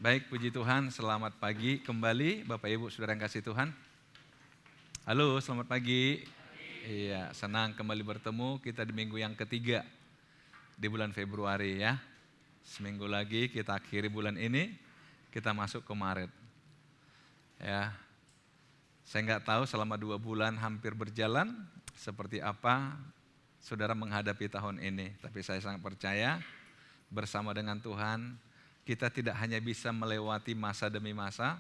Baik, puji Tuhan, selamat pagi kembali Bapak Ibu Saudara yang kasih Tuhan. Halo, selamat pagi. Iya, senang kembali bertemu kita di minggu yang ketiga di bulan Februari ya. Seminggu lagi kita akhiri bulan ini, kita masuk ke Maret. Ya, saya nggak tahu selama 2 bulan hampir berjalan seperti apa saudara menghadapi tahun ini. Tapi saya sangat percaya bersama dengan Tuhan, kita tidak hanya bisa melewati masa demi masa,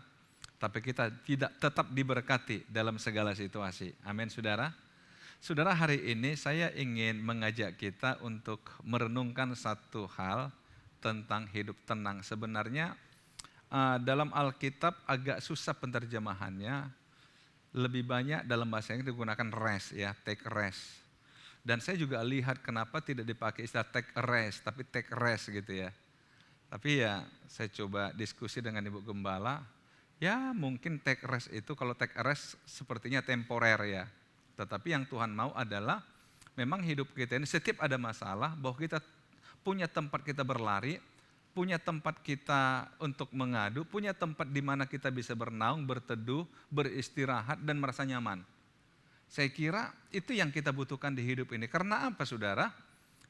tapi kita tidak tetap diberkati dalam segala situasi. Amin, saudara. Saudara, hari ini saya ingin mengajak kita untuk merenungkan satu hal tentang hidup tenang. Sebenarnya dalam Alkitab agak susah penerjemahannya. Lebih banyak dalam bahasa Inggris digunakan rest, ya, take rest. Dan saya juga lihat kenapa tidak dipakai istilah take a rest, tapi take rest gitu ya. Tapi ya saya coba diskusi dengan Ibu Gembala, ya mungkin take rest itu kalau take rest sepertinya temporer ya. Tetapi yang Tuhan mau adalah memang hidup kita ini setiap ada masalah bahwa kita punya tempat kita berlari, punya tempat kita untuk mengadu, punya tempat di mana kita bisa bernaung, berteduh, beristirahat dan merasa nyaman. Saya kira itu yang kita butuhkan di hidup ini. Karena apa saudara?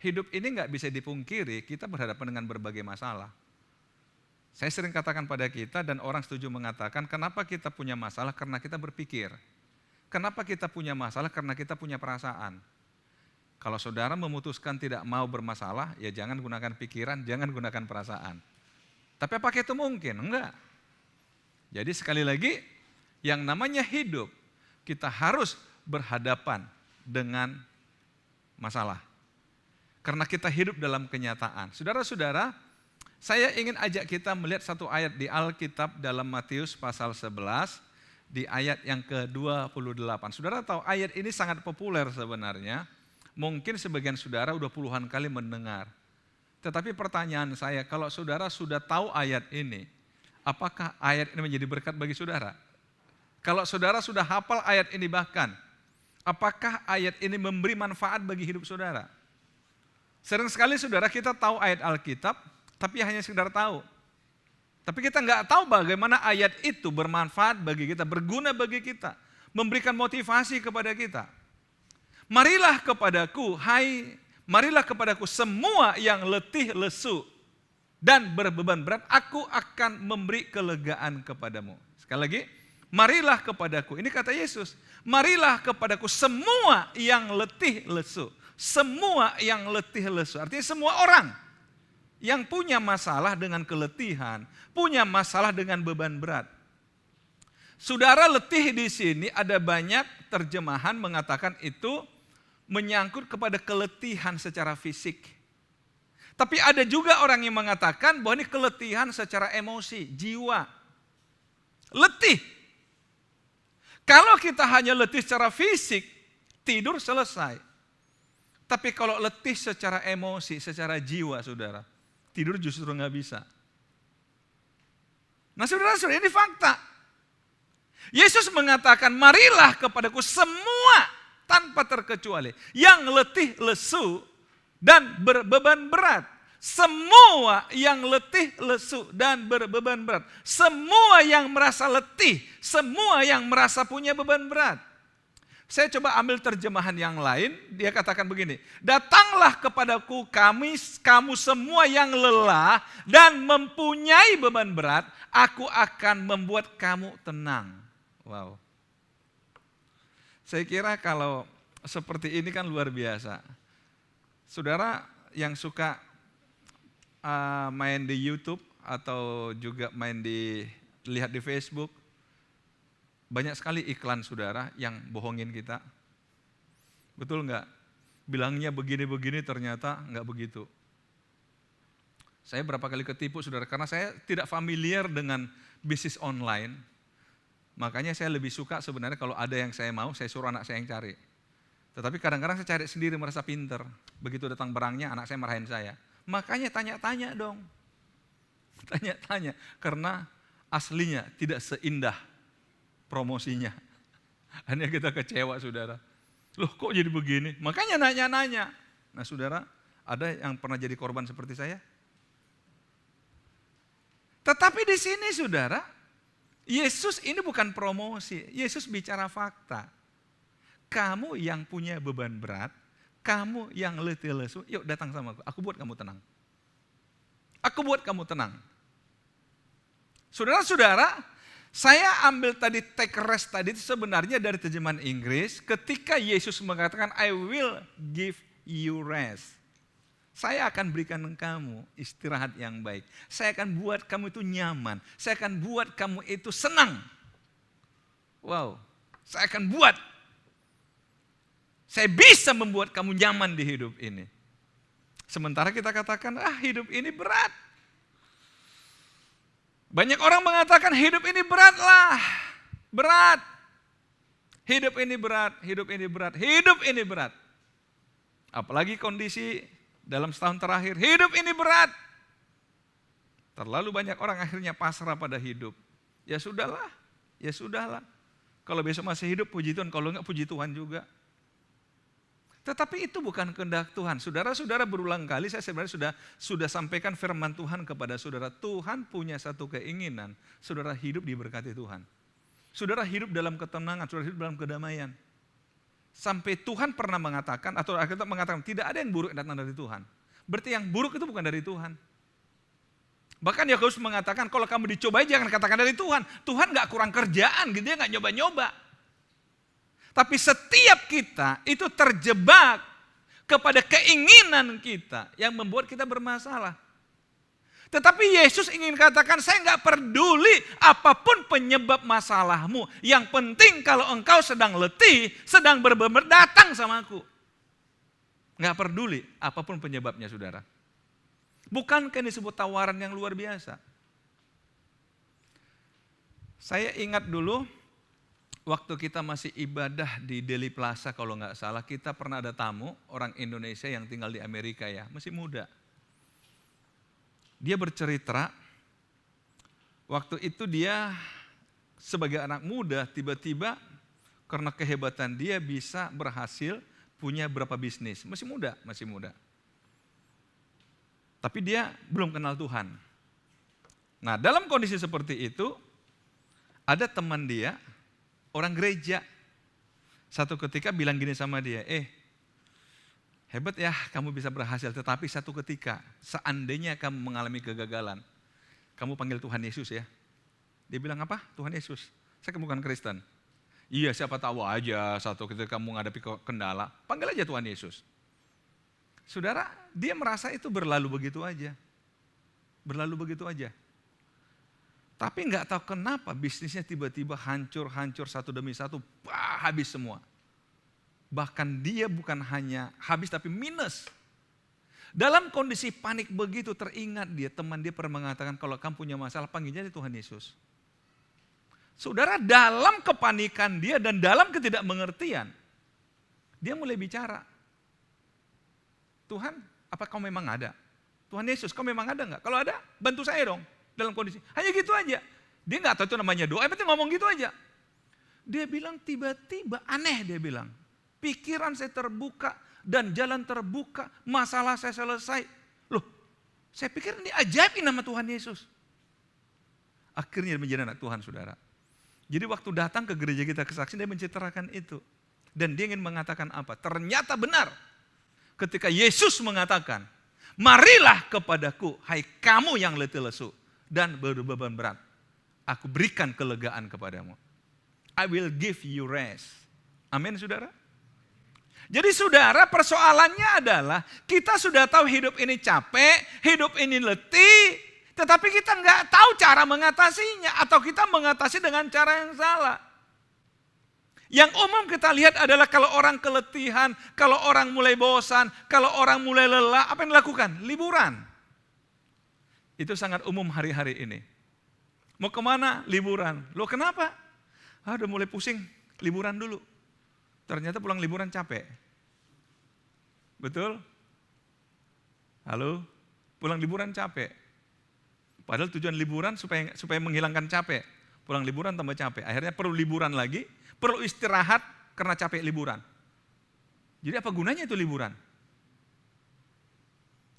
Hidup ini nggak bisa dipungkiri, kita berhadapan dengan berbagai masalah. Saya sering katakan pada kita dan orang setuju mengatakan, kenapa kita punya masalah? Karena kita berpikir. Kenapa kita punya masalah? Karena kita punya perasaan. Kalau saudara memutuskan tidak mau bermasalah, ya jangan gunakan pikiran, jangan gunakan perasaan. Tapi apakah itu mungkin? Enggak. Jadi sekali lagi, yang namanya hidup, kita harus berhadapan dengan masalah. Karena kita hidup dalam kenyataan. Saudara-saudara, saya ingin ajak kita melihat satu ayat di Alkitab dalam Matius pasal 11, di ayat yang ke-28. Saudara tahu ayat ini sangat populer sebenarnya. Mungkin sebagian saudara udah puluhan kali mendengar. Tetapi pertanyaan saya, kalau saudara sudah tahu ayat ini, apakah ayat ini menjadi berkat bagi saudara? Kalau saudara sudah hafal ayat ini bahkan, apakah ayat ini memberi manfaat bagi hidup saudara? Sering sekali saudara kita tahu ayat Alkitab, tapi hanya sekedar tahu. Tapi kita nggak tahu bagaimana ayat itu bermanfaat bagi kita, berguna bagi kita, memberikan motivasi kepada kita. Marilah kepadaku semua yang letih lesu dan berbeban berat, aku akan memberi kelegaan kepadamu. Sekali lagi, marilah kepadaku, ini kata Yesus, marilah kepadaku semua yang letih lesu. Semua yang letih lesu, artinya semua orang yang punya masalah dengan keletihan, punya masalah dengan beban berat. Saudara, letih di sini ada banyak terjemahan mengatakan itu menyangkut kepada keletihan secara fisik. Tapi ada juga orang yang mengatakan bahwa ini keletihan secara emosi, jiwa. Letih. Kalau kita hanya letih secara fisik, tidur selesai. Tapi kalau letih secara emosi, secara jiwa saudara, tidur justru nggak bisa. Nah saudara-saudara, ini fakta. Yesus mengatakan, marilah kepadaku semua tanpa terkecuali yang letih lesu dan berbeban berat. Semua yang letih lesu dan berbeban berat. Semua yang merasa letih, semua yang merasa punya beban berat. Saya coba ambil terjemahan yang lain, dia katakan begini, datanglah kepadaku kamu semua yang lelah dan mempunyai beban berat, aku akan membuat kamu tenang. Wow. Saya kira kalau seperti ini kan luar biasa. Saudara yang suka main di YouTube atau juga lihat di Facebook, banyak sekali iklan saudara yang bohongin kita. Betul enggak? Bilangnya begini-begini ternyata enggak begitu. Saya berapa kali ketipu saudara, karena saya tidak familiar dengan bisnis online. Makanya saya lebih suka sebenarnya kalau ada yang saya mau, saya suruh anak saya yang cari. Tetapi kadang-kadang saya cari sendiri merasa pinter. Begitu datang barangnya, anak saya marahin saya. Makanya tanya-tanya dong. Tanya-tanya, karena aslinya tidak seindah promosinya. Hanya kita kecewa saudara. Loh kok jadi begini? Makanya nanya-nanya. Nah saudara, ada yang pernah jadi korban seperti saya? Tetapi di sini saudara, Yesus ini bukan promosi, Yesus bicara fakta. Kamu yang punya beban berat, kamu yang letih lesu, yuk datang sama aku buat kamu tenang. Aku buat kamu tenang. Saudara-saudara, saya ambil tadi take rest tadi itu sebenarnya dari terjemahan Inggris ketika Yesus mengatakan I will give you rest. Saya akan berikan kamu istirahat yang baik. Saya akan buat kamu itu nyaman. Saya akan buat kamu itu senang. Wow, saya akan buat. Saya bisa membuat kamu nyaman di hidup ini. Sementara kita katakan, hidup ini berat. Banyak orang mengatakan hidup ini beratlah. Berat. Hidup ini berat, hidup ini berat, hidup ini berat. Apalagi kondisi dalam setahun terakhir, hidup ini berat. Terlalu banyak orang akhirnya pasrah pada hidup. Ya sudahlah, ya sudahlah. Kalau besok masih hidup puji Tuhan, kalau enggak puji Tuhan juga. Tetapi itu bukan kehendak Tuhan. Saudara-saudara, berulang kali saya sebenarnya sudah sampaikan firman Tuhan kepada saudara. Tuhan punya satu keinginan, saudara hidup diberkati Tuhan. Saudara hidup dalam ketenangan, saudara hidup dalam kedamaian. Sampai Tuhan pernah mengatakan, atau Alkitab mengatakan, tidak ada yang buruk yang datang dari Tuhan. Berarti yang buruk itu bukan dari Tuhan. Bahkan Yakobus mengatakan, kalau kamu dicobai jangan katakan dari Tuhan. Tuhan gak kurang kerjaan, gitu, dia gak nyoba-nyoba. Tapi setiap kita itu terjebak kepada keinginan kita yang membuat kita bermasalah. Tetapi Yesus ingin katakan, saya nggak peduli apapun penyebab masalahmu. Yang penting kalau engkau sedang letih, sedang berbeber, datang sama aku. Nggak peduli apapun penyebabnya, saudara. Bukankah ini sebuah tawaran yang luar biasa? Saya ingat dulu, waktu kita masih ibadah di Deli Plaza kalau nggak salah, kita pernah ada tamu orang Indonesia yang tinggal di Amerika ya, masih muda. Dia bercerita, waktu itu dia sebagai anak muda tiba-tiba karena kehebatan dia bisa berhasil punya berapa bisnis. Masih muda. Tapi dia belum kenal Tuhan. Nah, dalam kondisi seperti itu, ada teman dia, orang gereja, satu ketika bilang gini sama dia, hebat ya kamu bisa berhasil, tetapi satu ketika seandainya kamu mengalami kegagalan, kamu panggil Tuhan Yesus ya. Dia bilang apa? Tuhan Yesus, saya bukan Kristen. Iya, siapa tahu aja satu ketika kamu menghadapi kendala, panggil aja Tuhan Yesus. Saudara, dia merasa itu berlalu begitu aja. Tapi nggak tahu kenapa bisnisnya tiba-tiba hancur satu demi satu, habis semua. Bahkan dia bukan hanya habis tapi minus. Dalam kondisi panik begitu teringat dia, teman dia pernah mengatakan kalau kamu punya masalah panggilnya Tuhan Yesus. Saudara, dalam kepanikan dia dan dalam ketidakmengertian, dia mulai bicara. Tuhan, apa kau memang ada? Tuhan Yesus, kau memang ada enggak? Kalau ada, bantu saya dong dalam kondisi. Hanya gitu aja. Dia enggak tahu itu namanya doa, yang penting ngomong gitu aja. Dia bilang tiba-tiba aneh dia bilang. Pikiran saya terbuka dan jalan terbuka, masalah saya selesai. Loh, saya pikir ini ajaib nama Tuhan Yesus. Akhirnya menjadi anak Tuhan, saudara. Jadi waktu datang ke gereja kita kesaksian, dia menceritakan itu. Dan dia ingin mengatakan apa? Ternyata benar. Ketika Yesus mengatakan, marilah kepadaku, hai kamu yang letih lesu dan berbeban berat. Aku berikan kelegaan kepadamu. I will give you rest. Amin, saudara. Jadi saudara, persoalannya adalah kita sudah tahu hidup ini capek, hidup ini letih, tetapi kita nggak tahu cara mengatasinya atau kita mengatasi dengan cara yang salah. Yang umum kita lihat adalah kalau orang keletihan, kalau orang mulai bosan, kalau orang mulai lelah, apa yang dilakukan? Liburan. Itu sangat umum hari-hari ini. Mau kemana? Liburan. Loh kenapa? Udah mulai pusing, liburan dulu. Ternyata pulang liburan capek. Betul? Halo? Pulang liburan capek. Padahal tujuan liburan supaya menghilangkan capek. Pulang liburan tambah capek. Akhirnya perlu liburan lagi, perlu istirahat karena capek liburan. Jadi apa gunanya itu liburan?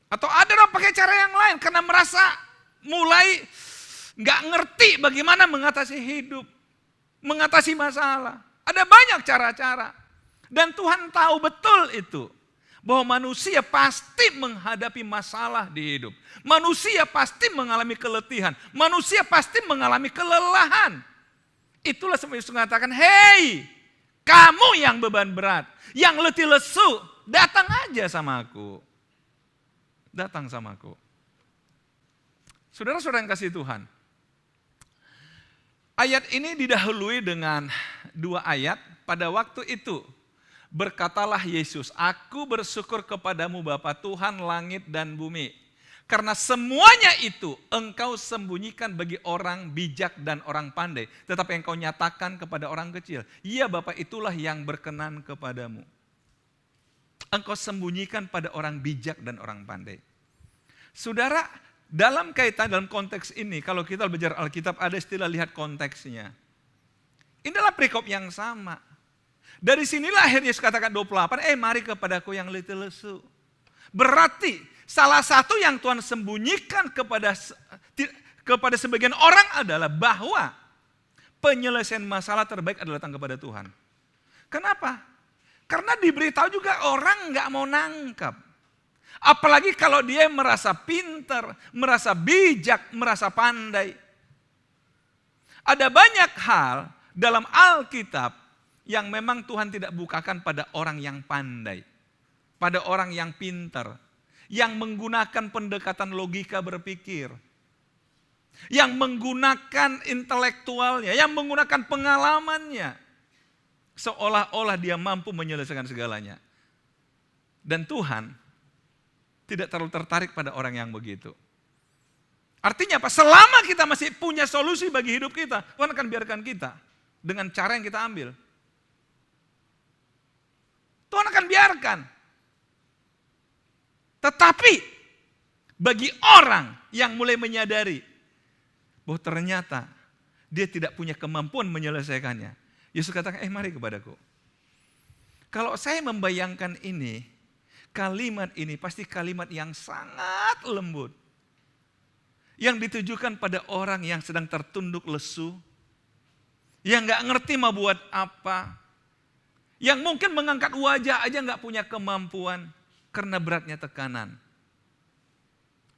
Atau ada orang pakai cara yang lain karena merasa mulai Nggak ngerti bagaimana mengatasi hidup, mengatasi masalah. Ada banyak cara-cara. Dan Tuhan tahu betul itu. Bahwa manusia pasti menghadapi masalah di hidup. Manusia pasti mengalami keletihan. Manusia pasti mengalami kelelahan. Itulah sebab Yesus mengatakan, hei kamu yang beban berat, yang letih lesu, datang aja sama aku. Datang sama aku. Saudara-saudara yang kasih Tuhan. Ayat ini didahului dengan 2 ayat. Pada waktu itu berkatalah Yesus, aku bersyukur kepadamu Bapa Tuhan langit dan bumi. Karena semuanya itu engkau sembunyikan bagi orang bijak dan orang pandai. Tetapi engkau nyatakan kepada orang kecil. Iya Bapa, itulah yang berkenan kepadamu. Engkau sembunyikan pada orang bijak dan orang pandai. Saudara, dalam kaitan, dalam konteks ini, kalau kita belajar Alkitab ada istilah lihat konteksnya. Ini adalah perikop yang sama. Dari sinilah akhirnya Yesus katakan 28, mari kepadaku yang letih lesu. Berarti salah satu yang Tuhan sembunyikan kepada sebagian orang adalah bahwa penyelesaian masalah terbaik adalah datang kepada Tuhan. Kenapa? Karena diberitahu juga orang nggak mau nangkap. Apalagi kalau dia merasa pintar, merasa bijak, merasa pandai. Ada banyak hal dalam Alkitab yang memang Tuhan tidak bukakan pada orang yang pandai, pada orang yang pintar, yang menggunakan pendekatan logika berpikir, yang menggunakan intelektualnya, yang menggunakan pengalamannya, seolah-olah dia mampu menyelesaikan segalanya. Dan Tuhan tidak terlalu tertarik pada orang yang begitu. Artinya apa? Selama kita masih punya solusi bagi hidup kita, Tuhan akan biarkan kita dengan cara yang kita ambil. Tuhan akan biarkan. Tetapi bagi orang yang mulai menyadari bahwa ternyata dia tidak punya kemampuan menyelesaikannya, Yesus katakan, mari kepadaku. Kalau saya membayangkan ini, kalimat ini pasti kalimat yang sangat lembut. Yang ditujukan pada orang yang sedang tertunduk lesu, yang gak ngerti mau buat apa, yang mungkin mengangkat wajah aja gak punya kemampuan karena beratnya tekanan.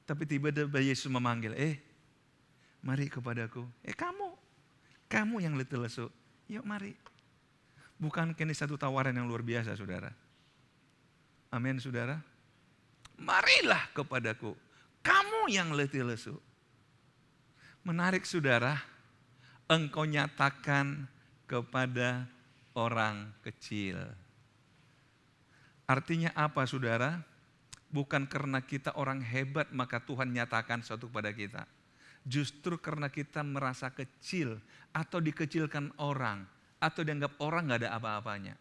Tapi tiba-tiba Yesus memanggil, mari kepadaku. Kamu yang letih lesu, yuk mari. Bukankah ini satu tawaran yang luar biasa, saudara? Amin, saudara. Marilah kepadaku, kamu yang letih lesu. Menarik, saudara, engkau nyatakan kepada orang kecil. Artinya apa, saudara? Bukan karena kita orang hebat maka Tuhan nyatakan sesuatu kepada kita. Justru karena kita merasa kecil atau dikecilkan orang atau dianggap orang gak ada apa-apanya.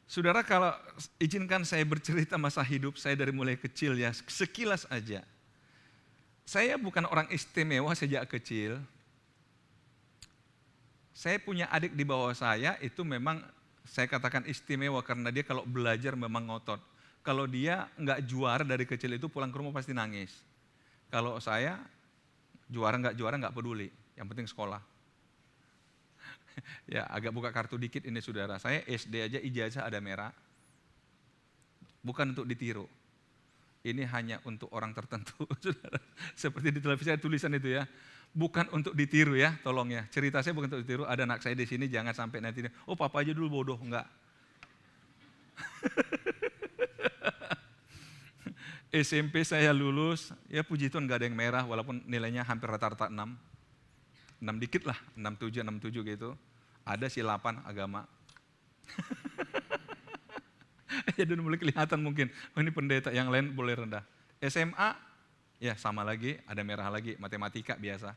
Saudara, kalau izinkan saya bercerita masa hidup saya dari mulai kecil ya, sekilas aja. Saya bukan orang istimewa sejak kecil. Saya punya adik di bawah saya, itu memang saya katakan istimewa karena dia kalau belajar memang ngotot. Kalau dia nggak juara dari kecil itu pulang ke rumah pasti nangis. Kalau saya juara nggak peduli, yang penting sekolah. Ya agak buka kartu dikit ini saudara, saya SD aja ijazah ada merah. Bukan untuk ditiru. Ini hanya untuk orang tertentu, saudara. Seperti di televisi ada tulisan itu ya. Bukan untuk ditiru ya, tolong ya. Cerita saya bukan untuk ditiru, ada anak saya di sini jangan sampai nanti, papa aja dulu bodoh, enggak. SMP saya lulus, ya puji Tuhan enggak ada yang merah walaupun nilainya hampir rata-rata 6. 6 dikit lah, 67 gitu. Ada sih 8 agama. Ya udah mulai kelihatan mungkin, ini pendeta yang lain boleh rendah. SMA ya sama lagi, ada merah lagi, matematika biasa.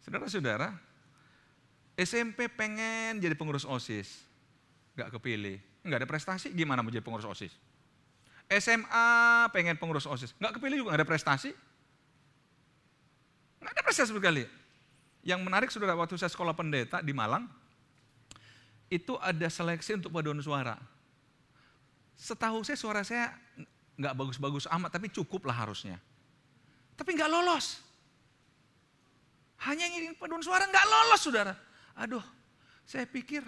Saudara-saudara, SMP pengen jadi pengurus OSIS, gak kepilih. Gak ada prestasi, gimana mau jadi pengurus OSIS? SMA pengen pengurus OSIS, gak kepilih juga, gak ada prestasi. Gak ada prestasi sekali. Yang menarik saudara, waktu saya sekolah pendeta di Malang, itu ada seleksi untuk paduan suara. Setahu saya suara saya gak bagus-bagus amat, tapi cukup lah harusnya. Tapi nggak lolos. Hanya ngiring paduan suara nggak lolos, saudara. Aduh, saya pikir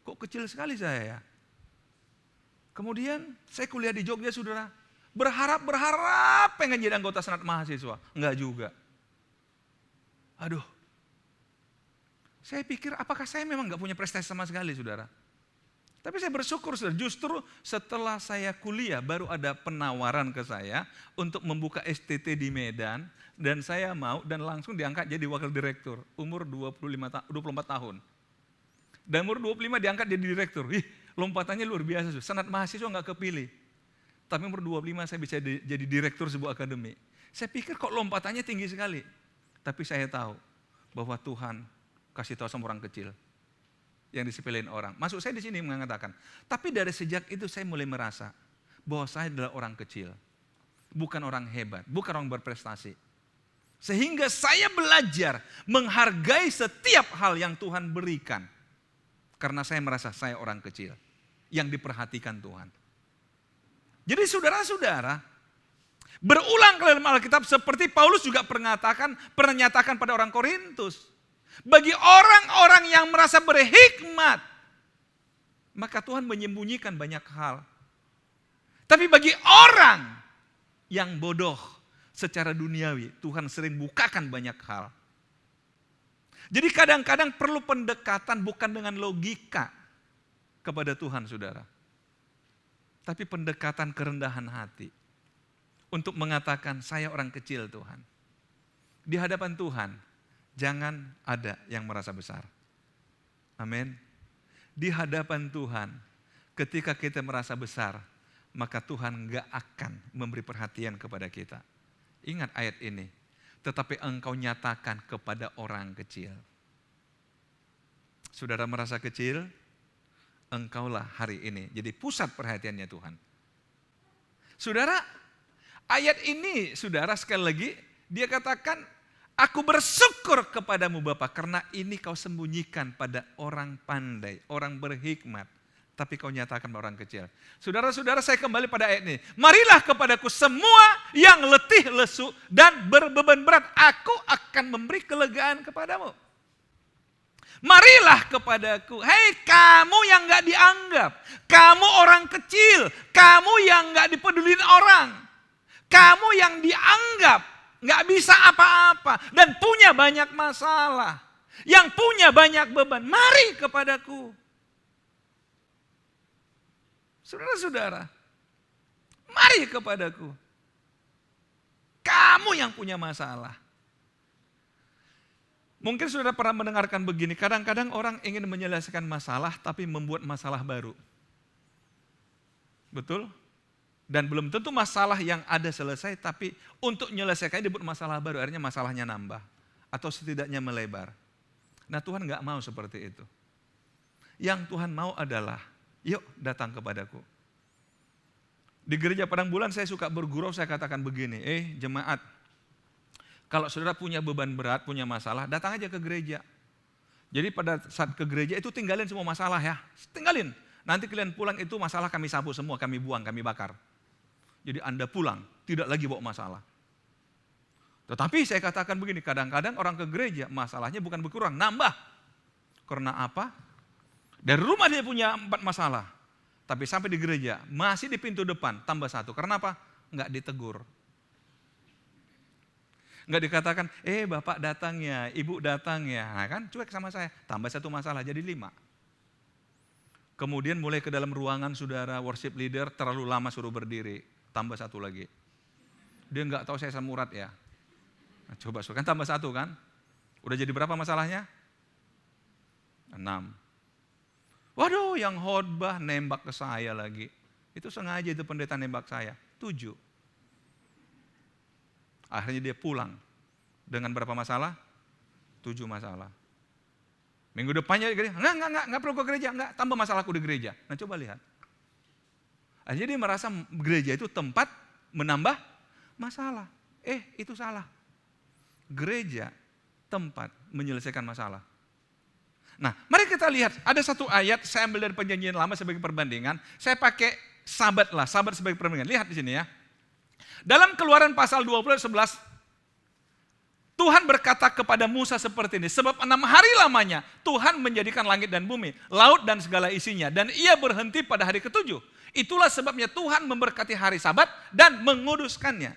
kok kecil sekali saya ya. Kemudian saya kuliah di Jogja, saudara. Berharap pengen jadi anggota senat mahasiswa. Enggak juga. Aduh. Saya pikir apakah saya memang enggak punya prestasi sama sekali, saudara. Tapi saya bersyukur, saudara. Justru setelah saya kuliah baru ada penawaran ke saya untuk membuka STT di Medan. Dan saya mau dan langsung diangkat jadi wakil direktur. Umur 24 tahun. Dan umur 25 diangkat jadi direktur. Ih, lompatannya luar biasa. Senat mahasiswa enggak kepilih. Tapi umur 25 saya bisa jadi direktur sebuah akademi. Saya pikir kok lompatannya tinggi sekali. Tapi saya tahu bahwa Tuhan kasih tahu sama orang kecil yang disepelein orang. Maksud saya di sini mengatakan, tapi dari sejak itu saya mulai merasa bahwa saya adalah orang kecil. Bukan orang hebat, bukan orang berprestasi. Sehingga saya belajar menghargai setiap hal yang Tuhan berikan. Karena saya merasa saya orang kecil yang diperhatikan Tuhan. Jadi saudara-saudara, berulang kali dalam Alkitab seperti Paulus juga pernah nyatakan pada orang Korintus. Bagi orang-orang yang merasa berhikmat, maka Tuhan menyembunyikan banyak hal. Tapi bagi orang yang bodoh secara duniawi, Tuhan sering bukakan banyak hal. Jadi kadang-kadang perlu pendekatan bukan dengan logika kepada Tuhan, saudara. Tapi pendekatan kerendahan hati. Untuk mengatakan, saya orang kecil Tuhan. Di hadapan Tuhan, jangan ada yang merasa besar. Amin. Di hadapan Tuhan, ketika kita merasa besar, maka Tuhan gak akan memberi perhatian kepada kita. Ingat ayat ini. Tetapi engkau nyatakan kepada orang kecil. Saudara merasa kecil, engkaulah hari ini jadi pusat perhatiannya Tuhan. Saudara, ayat ini, saudara sekali lagi, dia katakan, aku bersyukur kepadamu Bapa, karena ini kau sembunyikan pada orang pandai, orang berhikmat. Tapi kau nyatakan pada orang kecil. Saudara-saudara, saya kembali pada ayat ini. Marilah kepadaku semua yang letih, lesu, dan berbeban berat. Aku akan memberi kelegaan kepadamu. Marilah kepadaku. Hei kamu yang gak dianggap. Kamu orang kecil. Kamu yang gak dipedulin orang. Kamu yang dianggap gak bisa apa-apa. Dan punya banyak masalah. Yang punya banyak beban. Mari kepadaku. Saudara-saudara, mari kepadaku. Kamu yang punya masalah. Mungkin saudara pernah mendengarkan begini, kadang-kadang orang ingin menyelesaikan masalah tapi membuat masalah baru. Betul? Dan belum tentu masalah yang ada selesai, tapi untuk menyelesaikannya dibuat masalah baru, akhirnya masalahnya nambah. Atau setidaknya melebar. Nah Tuhan gak mau seperti itu. Yang Tuhan mau adalah, yuk datang kepadaku. Di gereja Padang Bulan saya suka bergurau, saya katakan begini, jemaat, kalau saudara punya beban berat, punya masalah, datang aja ke gereja. Jadi pada saat ke gereja itu tinggalin semua masalah ya, tinggalin. Nanti kalian pulang itu masalah kami sapu semua, kami buang, kami bakar. Jadi Anda pulang, tidak lagi bawa masalah. Tetapi saya katakan begini, kadang-kadang orang ke gereja, masalahnya bukan berkurang, nambah. Karena apa? Dari rumah dia punya 4 masalah. Tapi sampai di gereja, masih di pintu depan, tambah 1. Karena apa? Enggak ditegur. Enggak dikatakan, bapak datang ya, ibu datang ya. Nah kan, cuek sama saya. Tambah 1 masalah, jadi 5. Kemudian mulai ke dalam ruangan saudara, worship leader, terlalu lama suruh berdiri. Tambah 1 lagi. Dia enggak tahu saya samurat ya. Nah, coba, kan tambah 1 kan? Udah jadi berapa masalahnya? 6. Waduh, yang khotbah nembak ke saya lagi. Itu sengaja itu pendeta nembak saya. 7. Akhirnya dia pulang. Dengan berapa masalah? 7 masalah. Minggu depannya, enggak perlu ke gereja. Enggak, tambah masalahku di gereja. Nah coba lihat. Akhirnya dia merasa gereja itu tempat menambah masalah. Itu salah. Gereja tempat menyelesaikan masalah. Nah, mari kita lihat, ada satu ayat, saya ambil dari Perjanjian Lama sebagai perbandingan, saya pakai sabat sebagai perbandingan. Lihat di sini ya. Dalam Keluaran pasal 20 ayat 11, Tuhan berkata kepada Musa seperti ini, sebab 6 hari lamanya Tuhan menjadikan langit dan bumi, laut dan segala isinya, dan ia berhenti pada hari ke-7. Itulah sebabnya Tuhan memberkati hari Sabat dan menguduskannya.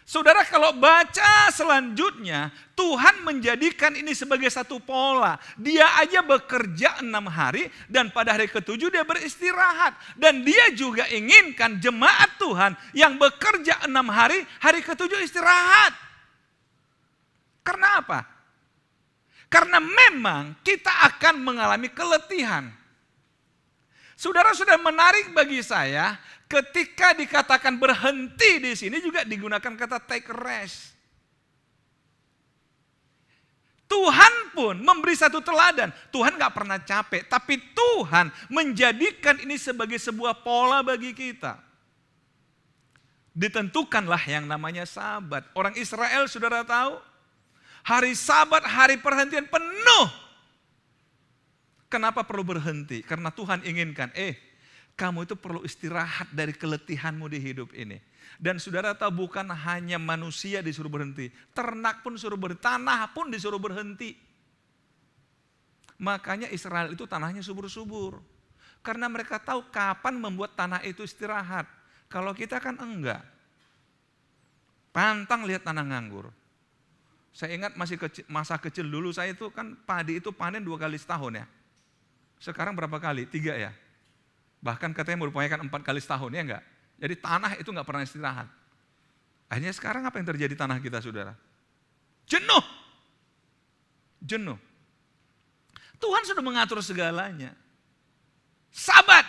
Saudara, kalau baca selanjutnya, Tuhan menjadikan ini sebagai satu pola. Dia aja bekerja 6 hari dan pada hari ke-7 dia beristirahat. Dan dia juga inginkan jemaat Tuhan yang bekerja 6 hari, hari ke-7 istirahat. Karena apa? Karena memang kita akan mengalami keletihan. Saudara, sudah menarik bagi saya ketika dikatakan berhenti di sini juga digunakan kata take rest. Tuhan pun memberi satu teladan. Tuhan gak pernah capek, tapi Tuhan menjadikan ini sebagai sebuah pola bagi kita. Ditentukanlah yang namanya Sabat. Orang Israel saudara tahu, hari Sabat, hari perhentian penuh. Kenapa perlu berhenti? Karena Tuhan inginkan, kamu itu perlu istirahat dari keletihanmu di hidup ini. Dan saudara tahu bukan hanya manusia disuruh berhenti. Ternak pun suruh berhenti, tanah pun disuruh berhenti. Makanya Israel itu tanahnya subur-subur. Karena mereka tahu kapan membuat tanah itu istirahat. Kalau kita kan enggak. Pantang lihat tanah nganggur. Saya ingat masih masa kecil dulu saya itu kan padi itu panen 2 kali setahun ya. Sekarang berapa kali? 3 ya. Bahkan katanya mau dipanen 4 kali setahun, ya enggak? Jadi tanah itu enggak pernah istirahat. Akhirnya sekarang apa yang terjadi tanah kita saudara? Jenuh. Jenuh. Tuhan sudah mengatur segalanya. Sabat.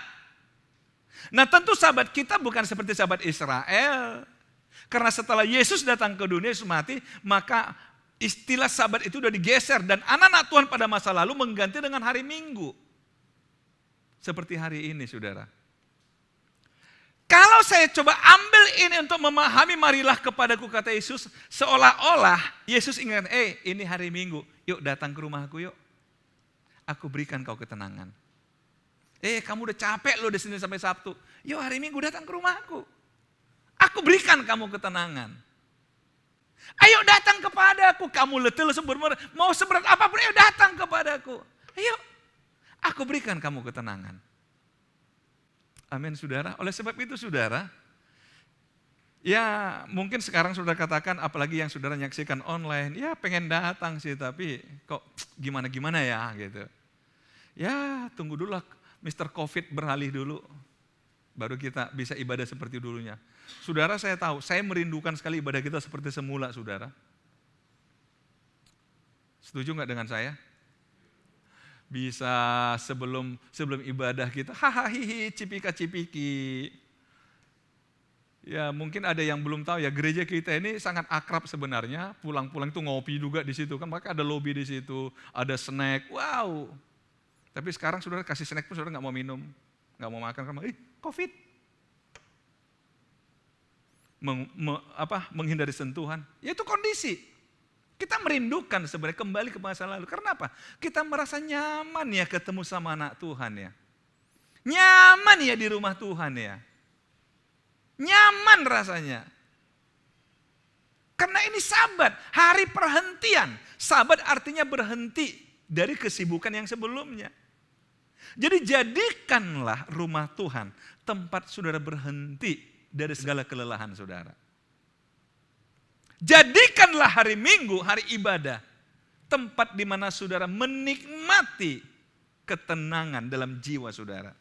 Nah tentu sabat kita bukan seperti sabat Israel. Karena setelah Yesus datang ke dunia, Yesus mati, maka istilah sabat itu sudah digeser. Dan anak-anak Tuhan pada masa lalu mengganti dengan hari Minggu. Seperti hari ini saudara. Kalau saya coba ambil ini untuk memahami, marilah kepadaku kata Yesus. Seolah-olah Yesus ingat, ini hari Minggu. Yuk datang ke rumahku yuk. Aku berikan kau ketenangan. Kamu udah capek loh di sini sampai Sabtu. Yuk hari Minggu datang ke rumahku. Aku berikan kamu ketenangan. Ayo datang kepadaku. Kamu letih, mau seberat apapun, ayo datang kepadaku. Ayo. Aku berikan kamu ketenangan. Amin saudara. Oleh sebab itu saudara, ya mungkin sekarang saudara katakan, apalagi yang saudara nyaksikan online, ya pengen datang sih tapi kok gimana-gimana ya gitu. Ya tunggu dulu lah Mr. Covid beralih dulu, baru kita bisa ibadah seperti dulunya. Saudara saya tahu, saya merindukan sekali ibadah kita seperti semula saudara. Setuju gak dengan saya? Bisa sebelum ibadah kita, hahaha cipika-cipiki. Ya mungkin ada yang belum tahu ya, gereja kita ini sangat akrab sebenarnya. Pulang-pulang itu ngopi juga di situ kan, maka ada lobby di situ, ada snack, wow. Tapi sekarang saudara kasih snack pun saudara nggak mau minum, nggak mau makan karena Covid. Menghindari sentuhan, ya itu kondisi. Kita merindukan sebenarnya kembali ke masa lalu. Karena apa? Kita merasa nyaman ya ketemu sama anak Tuhan ya. Nyaman ya di rumah Tuhan ya. Nyaman rasanya. Karena ini Sabat, hari perhentian. Sabat artinya berhenti dari kesibukan yang sebelumnya. Jadi jadikanlah rumah Tuhan tempat saudara berhenti dari segala kelelahan saudara. Jadikanlah hari Minggu, hari ibadah, tempat di mana saudara menikmati ketenangan dalam jiwa saudara.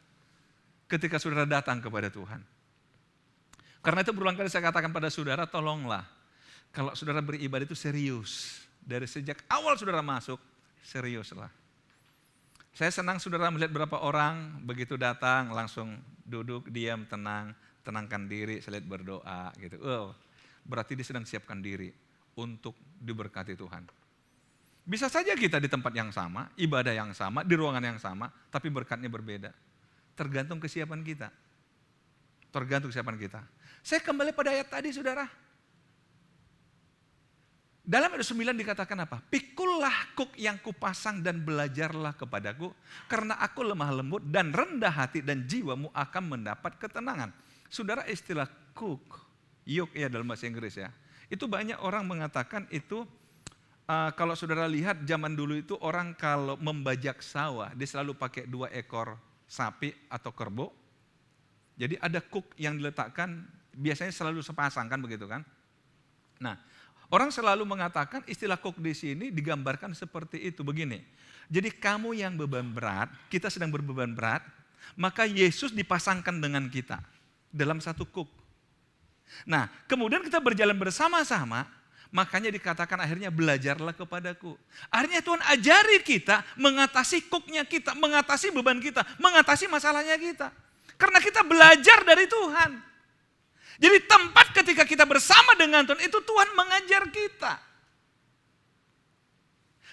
Ketika saudara datang kepada Tuhan. Karena itu berulang kali saya katakan pada saudara, tolonglah. Kalau saudara beribadah itu serius. Dari sejak awal saudara masuk, seriuslah. Saya senang saudara melihat berapa orang begitu datang langsung duduk, diam, tenang, tenangkan diri, saya lihat berdoa gitu. Berarti dia sedang siapkan diri untuk diberkati Tuhan. Bisa saja kita di tempat yang sama, ibadah yang sama, di ruangan yang sama, tapi berkatnya berbeda. Tergantung kesiapan kita. Tergantung kesiapan kita. Saya kembali pada ayat tadi saudara. Dalam ayat 9 dikatakan apa? Pikullah kuk yang kupasang dan belajarlah kepadaku, karena aku lemah lembut dan rendah hati dan jiwamu akan mendapat ketenangan. Saudara, istilah kuk, yoke ya dalam bahasa Inggris ya. Itu banyak orang mengatakan itu Kalau saudara lihat zaman dulu itu orang kalau membajak sawah, dia selalu pakai 2 ekor sapi atau kerbau. Jadi ada kuk yang diletakkan, biasanya selalu sepasang kan begitu kan. Nah, orang selalu mengatakan istilah kuk di sini digambarkan seperti itu, begini. Jadi kamu yang beban berat, kita sedang berbeban berat, maka Yesus dipasangkan dengan kita dalam satu kuk. Nah, kemudian kita berjalan bersama-sama, makanya dikatakan akhirnya belajarlah kepadaku. Akhirnya Tuhan ajari kita mengatasi kuknya kita, mengatasi beban kita, mengatasi masalahnya kita. Karena kita belajar dari Tuhan. Jadi tempat ketika kita bersama dengan Tuhan, itu Tuhan mengajar kita.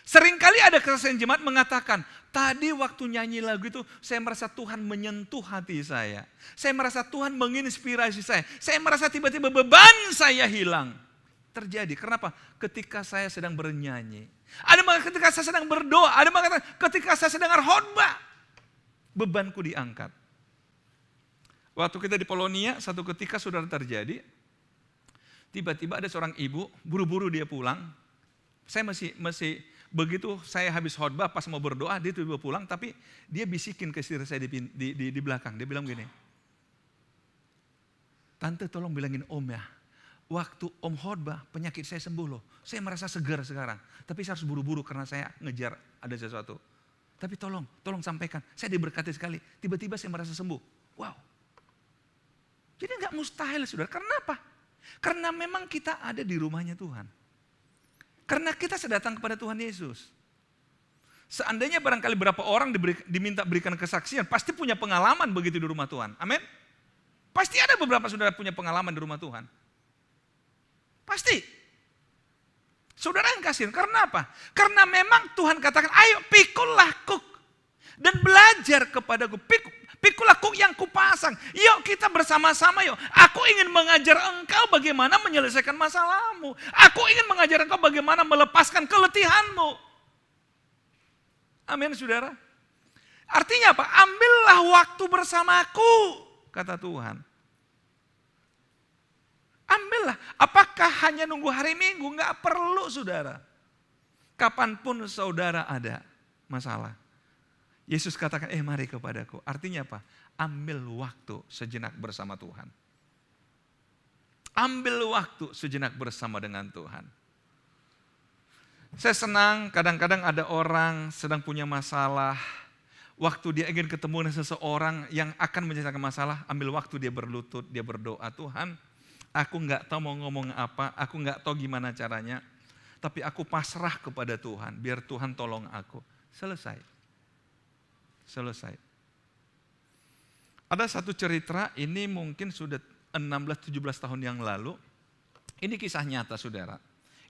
Seringkali ada kesaksian jemaat mengatakan, tadi waktu nyanyi lagu itu saya merasa Tuhan menyentuh hati saya. Saya merasa Tuhan menginspirasi saya. Saya merasa tiba-tiba beban saya hilang. Terjadi, kenapa? Ketika saya sedang bernyanyi. Ada mengatakan ketika saya sedang berdoa. Ada mengatakan ketika saya sedang khotbah. Bebanku diangkat. Waktu kita di Polonia, satu ketika saudara terjadi. Tiba-tiba ada seorang ibu, buru-buru dia pulang. Saya masih begitu saya habis khotbah pas mau berdoa, dia tiba-tiba pulang. Tapi dia bisikin ke istri saya di belakang. Dia bilang gini, tante tolong bilangin om ya. Waktu om khotbah, penyakit saya sembuh loh. Saya merasa segar sekarang. Tapi saya harus buru-buru karena saya ngejar ada sesuatu. Tapi tolong sampaikan. Saya diberkati sekali. Tiba-tiba saya merasa sembuh. Wow. Jadi gak mustahil saudara. Karena apa? Karena memang kita ada di rumahnya Tuhan. Karena kita datang kepada Tuhan Yesus. Seandainya barangkali berapa orang diminta berikan kesaksian, pasti punya pengalaman begitu di rumah Tuhan. Amin. Pasti ada beberapa saudara punya pengalaman di rumah Tuhan. Pasti. Saudara yang kasihan, karena apa? Karena memang Tuhan katakan, ayo pikullah kuk. Dan belajar kepadaku, pikullah kuk yang kupasang. Yuk kita bersama-sama yuk. Aku ingin mengajar engkau bagaimana menyelesaikan masalahmu. Aku ingin mengajar engkau bagaimana melepaskan keletihanmu. Amin saudara. Artinya apa? Ambillah waktu bersamaku, kata Tuhan. Ambillah. Apakah hanya nunggu hari Minggu? Enggak perlu saudara. Kapanpun saudara ada masalah. Yesus katakan, mari kepadaku. Artinya apa? Ambil waktu sejenak bersama Tuhan. Ambil waktu sejenak bersama dengan Tuhan. Saya senang kadang-kadang ada orang sedang punya masalah. Waktu dia ingin ketemu dengan seseorang yang akan menyelesaikan masalah. Ambil waktu dia berlutut, dia berdoa. Tuhan, aku nggak tahu mau ngomong apa, aku nggak tahu gimana caranya, tapi aku pasrah kepada Tuhan, biar Tuhan tolong aku. Selesai. Ada satu cerita, ini mungkin sudah 16-17 tahun yang lalu. Ini kisah nyata saudara.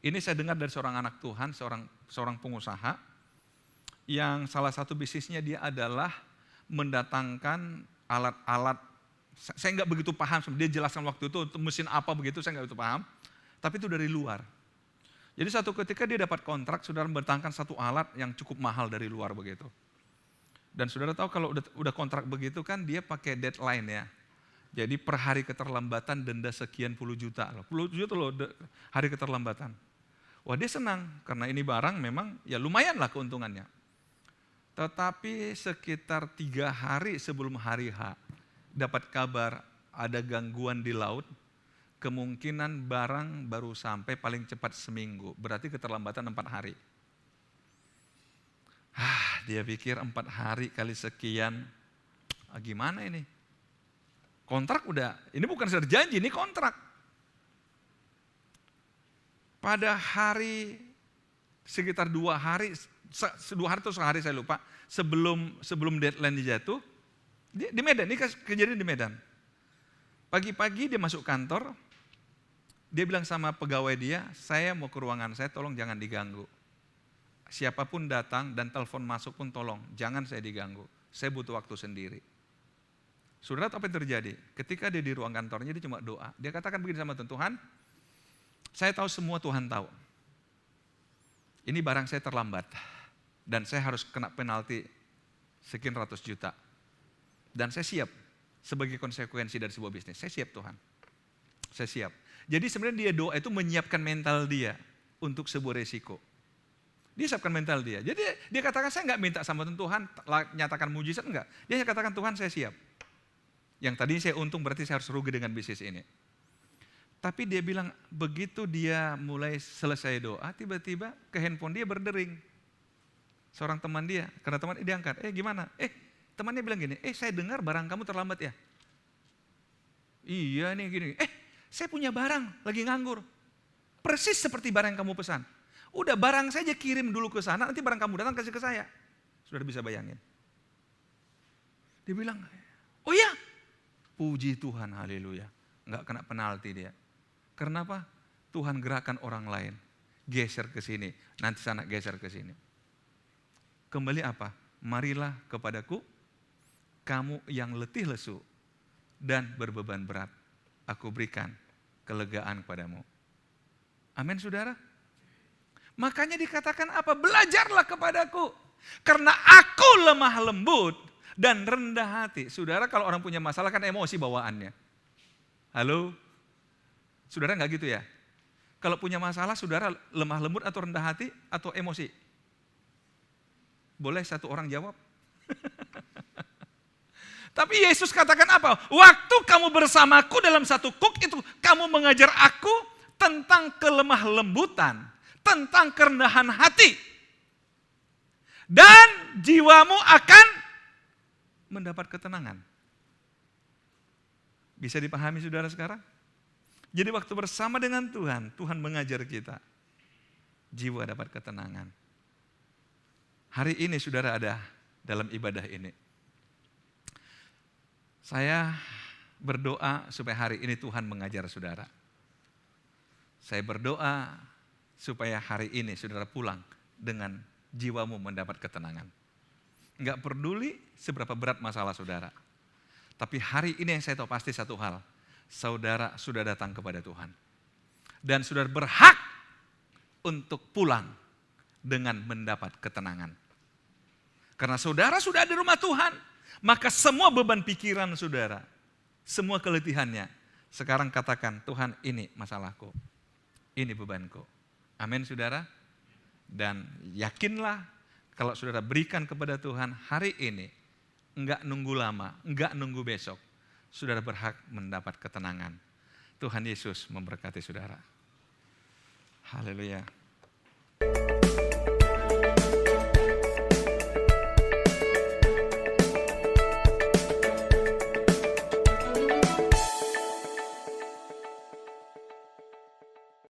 Ini saya dengar dari seorang anak Tuhan, seorang pengusaha, yang salah satu bisnisnya dia adalah mendatangkan alat-alat. Saya nggak begitu paham, dia jelaskan waktu itu mesin apa begitu, saya nggak begitu paham. Tapi itu dari luar. Jadi satu ketika dia dapat kontrak, saudara mendatangkan satu alat yang cukup mahal dari luar begitu. Dan saudara tahu kalau udah kontrak begitu kan dia pakai deadline ya. Jadi per hari keterlambatan denda sekian puluh juta. Puluh juta loh hari keterlambatan. Wah dia senang karena ini barang memang ya lumayan lah keuntungannya. Tetapi sekitar 3 hari sebelum hari H, dapat kabar ada gangguan di laut, kemungkinan barang baru sampai paling cepat seminggu, berarti keterlambatan 4 hari. Dia pikir 4 hari kali sekian, gimana ini? Kontrak udah, ini bukan sekedar janji, ini kontrak. Pada hari sekitar 2 hari, 2 hari atau sehari saya lupa, sebelum deadline dijatuh, di Medan, ini kejadian di Medan. Pagi-pagi dia masuk kantor, dia bilang sama pegawai dia, saya mau ke ruangan saya, tolong jangan diganggu. Siapapun datang dan telepon masuk pun tolong, jangan saya diganggu. Saya butuh waktu sendiri. Saudara, apa yang terjadi? Ketika dia di ruang kantornya, dia cuma doa. Dia katakan begini sama Tuhan, saya tahu semua Tuhan tahu. Ini barang saya terlambat, dan saya harus kena penalti sekian ratus juta. Dan saya siap sebagai konsekuensi dari sebuah bisnis. Saya siap Tuhan. Saya siap. Jadi sebenarnya dia doa itu menyiapkan mental dia untuk sebuah resiko. Dia siapkan mental dia. Jadi dia katakan, saya enggak minta sama Tuhan, nyatakan mujizat, enggak. Dia hanya katakan, Tuhan saya siap. Yang tadi saya untung berarti saya harus rugi dengan bisnis ini. Tapi dia bilang, begitu dia mulai selesai doa, tiba-tiba ke handphone dia berdering. Seorang teman dia, karena teman dia angkat, gimana? Temannya bilang gini, saya dengar barang kamu terlambat ya? Iya nih gini, saya punya barang, lagi nganggur. Persis seperti barang yang kamu pesan. Udah barang saja kirim dulu ke sana, nanti barang kamu datang kasih ke saya. Sudah bisa bayangin. Dia bilang, oh ya, puji Tuhan, haleluya. Enggak kena penalti dia. Karena apa? Tuhan gerakan orang lain. Geser ke sini, nanti sana geser ke sini. Kembali apa? Marilah kepadaku, kamu yang letih lesu dan berbeban berat. Aku berikan kelegaan kepadamu. Amin saudara? Makanya dikatakan apa? Belajarlah kepadaku. Karena aku lemah lembut dan rendah hati. Saudara kalau orang punya masalah kan emosi bawaannya. Halo? Saudara enggak gitu ya? Kalau punya masalah saudara lemah lembut atau rendah hati atau emosi? Boleh satu orang jawab? Tapi Yesus katakan apa? Waktu kamu bersamaku dalam satu kuk itu, kamu mengajar aku tentang kelemah lembutan, tentang kerendahan hati. Dan jiwamu akan mendapat ketenangan. Bisa dipahami saudara sekarang? Jadi waktu bersama dengan Tuhan, Tuhan mengajar kita. Jiwa dapat ketenangan. Hari ini saudara ada dalam ibadah ini. Saya berdoa supaya hari ini Tuhan mengajar saudara. Saya berdoa supaya hari ini saudara pulang dengan jiwamu mendapat ketenangan. Enggak peduli seberapa berat masalah saudara. Tapi hari ini yang saya tahu pasti satu hal. Saudara sudah datang kepada Tuhan. Dan saudara berhak untuk pulang dengan mendapat ketenangan. Karena saudara sudah ada di rumah Tuhan. Maka semua beban pikiran saudara, semua keletihannya, sekarang katakan, Tuhan ini masalahku, ini bebanku. Amin saudara. Dan yakinlah kalau saudara berikan kepada Tuhan hari ini, enggak nunggu lama, enggak nunggu besok, saudara berhak mendapat ketenangan. Tuhan Yesus memberkati saudara. Haleluya.